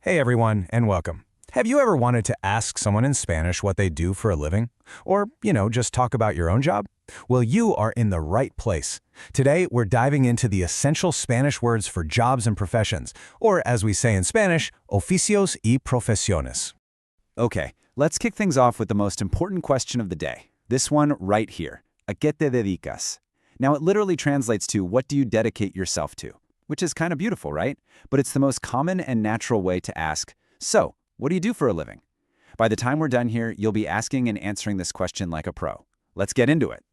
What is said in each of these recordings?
Hey everyone, and welcome. Have you ever wanted to ask someone in Spanish what they do for a living? Or, just talk about your own job? Well, you are in the right place. Today, we're diving into the essential Spanish words for jobs and professions, or as we say in Spanish, oficios y profesiones. Okay, let's kick things off with the most important question of the day. This one right here. ¿A qué te dedicas? Now, it literally translates to what do you dedicate yourself to? Which is kind of beautiful, right? But it's the most common and natural way to ask, so, what do you do for a living? By the time we're done here, you'll be asking and answering this question like a pro. Let's get into it.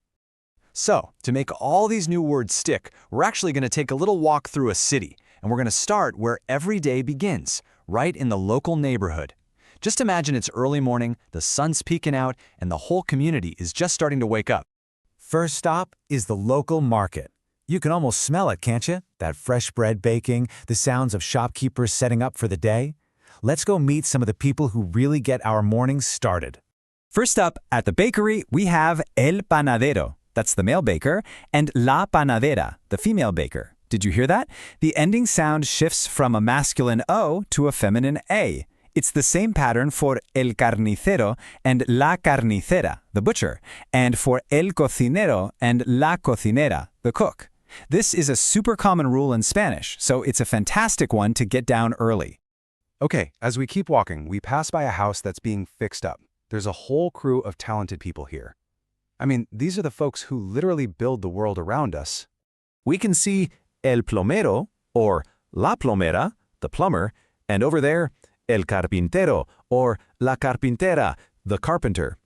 So, to make all these new words stick, we're actually going to take a little walk through a city, and we're going to start where every day begins, right in the local neighborhood. Just imagine it's early morning, the sun's peeking out, and the whole community is just starting to wake up. First stop is the local market. You can almost smell it, can't you? That fresh bread baking, the sounds of shopkeepers setting up for the day. Let's go meet some of the people who really get our mornings started. First up, at the bakery, we have el panadero, that's the male baker, and la panadera, the female baker. Did you hear that? The ending sound shifts from a masculine O to a feminine A. It's the same pattern for el carnicero and la carnicera, the butcher, and for el cocinero and la cocinera, the cook. This is a super common rule in Spanish, so it's a fantastic one to get down early. Okay, as we keep walking, we pass by a house that's being fixed up. There's a whole crew of talented people here. I mean, these are the folks who literally build the world around us. We can see el plomero, or la plomera, the plumber, and over there, el carpintero, or la carpintera, the carpenter.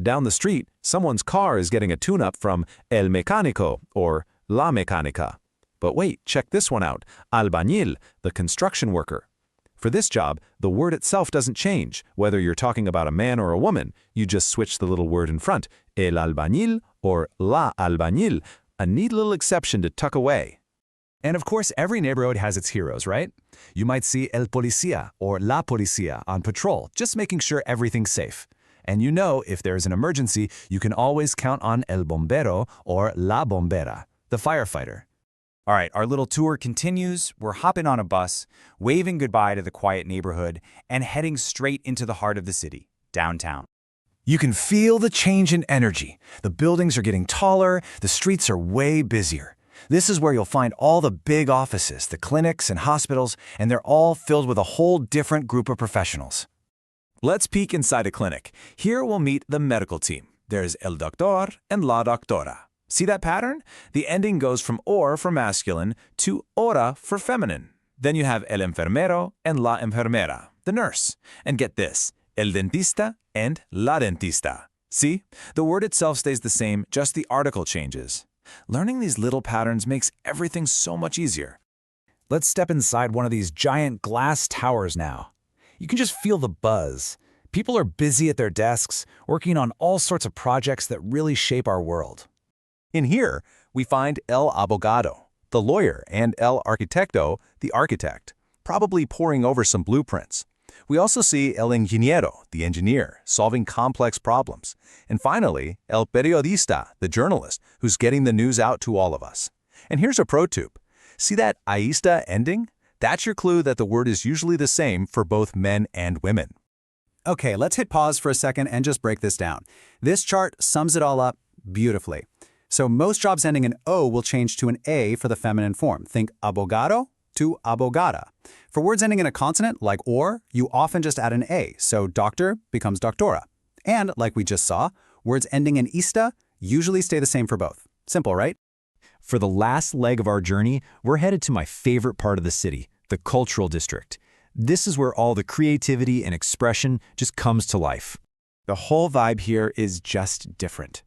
Down the street, someone's car is getting a tune-up from el mecánico, or la mecánica. But wait, check this one out, albañil, the construction worker. For this job, the word itself doesn't change. Whether you're talking about a man or a woman, you just switch the little word in front, el albañil or la albañil, a neat little exception to tuck away. And of course, every neighborhood has its heroes, right? You might see el policía or la policía on patrol, just making sure everything's safe. And if there's an emergency, you can always count on el bombero or la bombera, the firefighter. All right, our little tour continues. We're hopping on a bus, waving goodbye to the quiet neighborhood, and heading straight into the heart of the city, downtown. You can feel the change in energy. The buildings are getting taller, the streets are way busier. This is where you'll find all the big offices, the clinics and hospitals, and they're all filled with a whole different group of professionals. Let's peek inside a clinic. Here we'll meet the medical team. There's el doctor and la doctora. See that pattern? The ending goes from or for masculine to ora for feminine. Then you have el enfermero and la enfermera, the nurse. And get this, el dentista and la dentista. See? The word itself stays the same, just the article changes. Learning these little patterns makes everything so much easier. Let's step inside one of these giant glass towers now. You can just feel the buzz. People are busy at their desks, working on all sorts of projects that really shape our world. In here, we find el abogado, the lawyer, and el arquitecto, the architect, probably poring over some blueprints. We also see el ingeniero, the engineer, solving complex problems. And finally, el periodista, the journalist, who's getting the news out to all of us. And here's a pro tip. See that ista ending? That's your clue that the word is usually the same for both men and women. Okay, let's hit pause for a second and just break this down. This chart sums it all up beautifully. So most jobs ending in O will change to an A for the feminine form. Think abogado to abogada. For words ending in a consonant, like or, you often just add an A, so doctor becomes doctora. And, like we just saw, words ending in ista usually stay the same for both. Simple, right? For the last leg of our journey, we're headed to my favorite part of the city, the cultural district. This is where all the creativity and expression just comes to life. The whole vibe here is just different.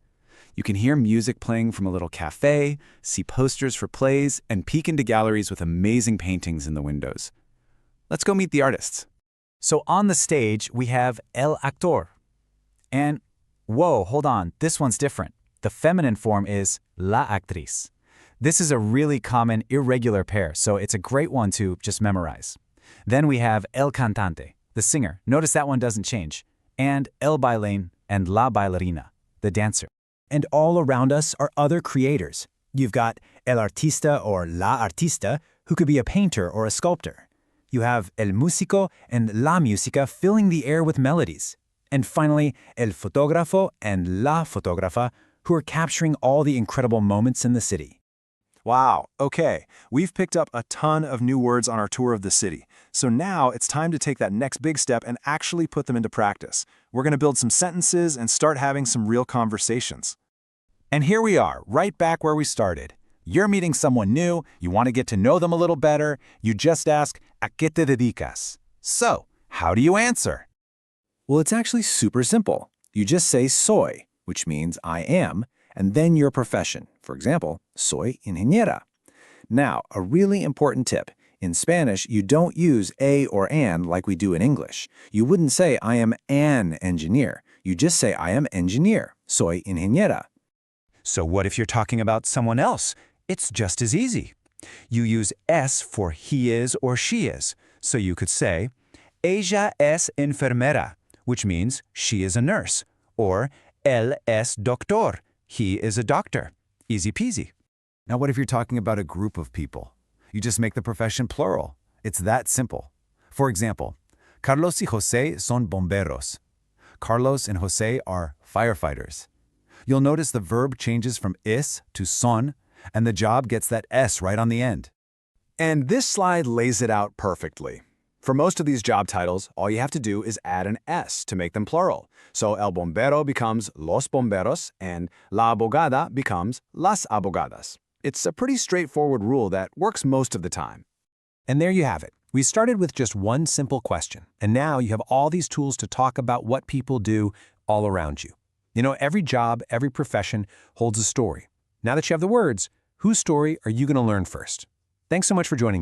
You can hear music playing from a little cafe, see posters for plays, and peek into galleries with amazing paintings in the windows. Let's go meet the artists. So on the stage, we have el actor. And, whoa, hold on, this one's different. The feminine form is la actriz. This is a really common irregular pair, so it's a great one to just memorize. Then we have el cantante, the singer. Notice that one doesn't change. And el bailarín and la bailarina, the dancer. And all around us are other creators. You've got el artista or la artista, who could be a painter or a sculptor. You have el músico and la música filling the air with melodies. And finally, el fotógrafo and la fotógrafa, who are capturing all the incredible moments in the city. Wow, okay. We've picked up a ton of new words on our tour of the city. So now it's time to take that next big step and actually put them into practice. We're going to build some sentences and start having some real conversations. And here we are, right back where we started. You're meeting someone new, you want to get to know them a little better, you just ask, ¿a qué te dedicas? So, how do you answer? Well, it's actually super simple. You just say soy, which means I am, and then your profession. For example, soy ingeniera. Now, a really important tip. In Spanish, you don't use a or an like we do in English. You wouldn't say I am an engineer. You just say I am engineer, soy ingeniera. So what if you're talking about someone else? It's just as easy. You use es for he is or she is. So you could say, ella es enfermera, which means she is a nurse, or él es doctor, he is a doctor. Easy peasy. Now what if you're talking about a group of people? You just make the profession plural. It's that simple. For example, Carlos y José son bomberos. Carlos and José are firefighters. You'll notice the verb changes from is to son, and the job gets that s right on the end. And this slide lays it out perfectly. For most of these job titles, all you have to do is add an S to make them plural. So el bombero becomes los bomberos, and la abogada becomes las abogadas. It's a pretty straightforward rule that works most of the time. And there you have it. We started with just one simple question, and now you have all these tools to talk about what people do all around you. You know, every job, every profession holds a story. Now that you have the words, whose story are you going to learn first? Thanks so much for joining me.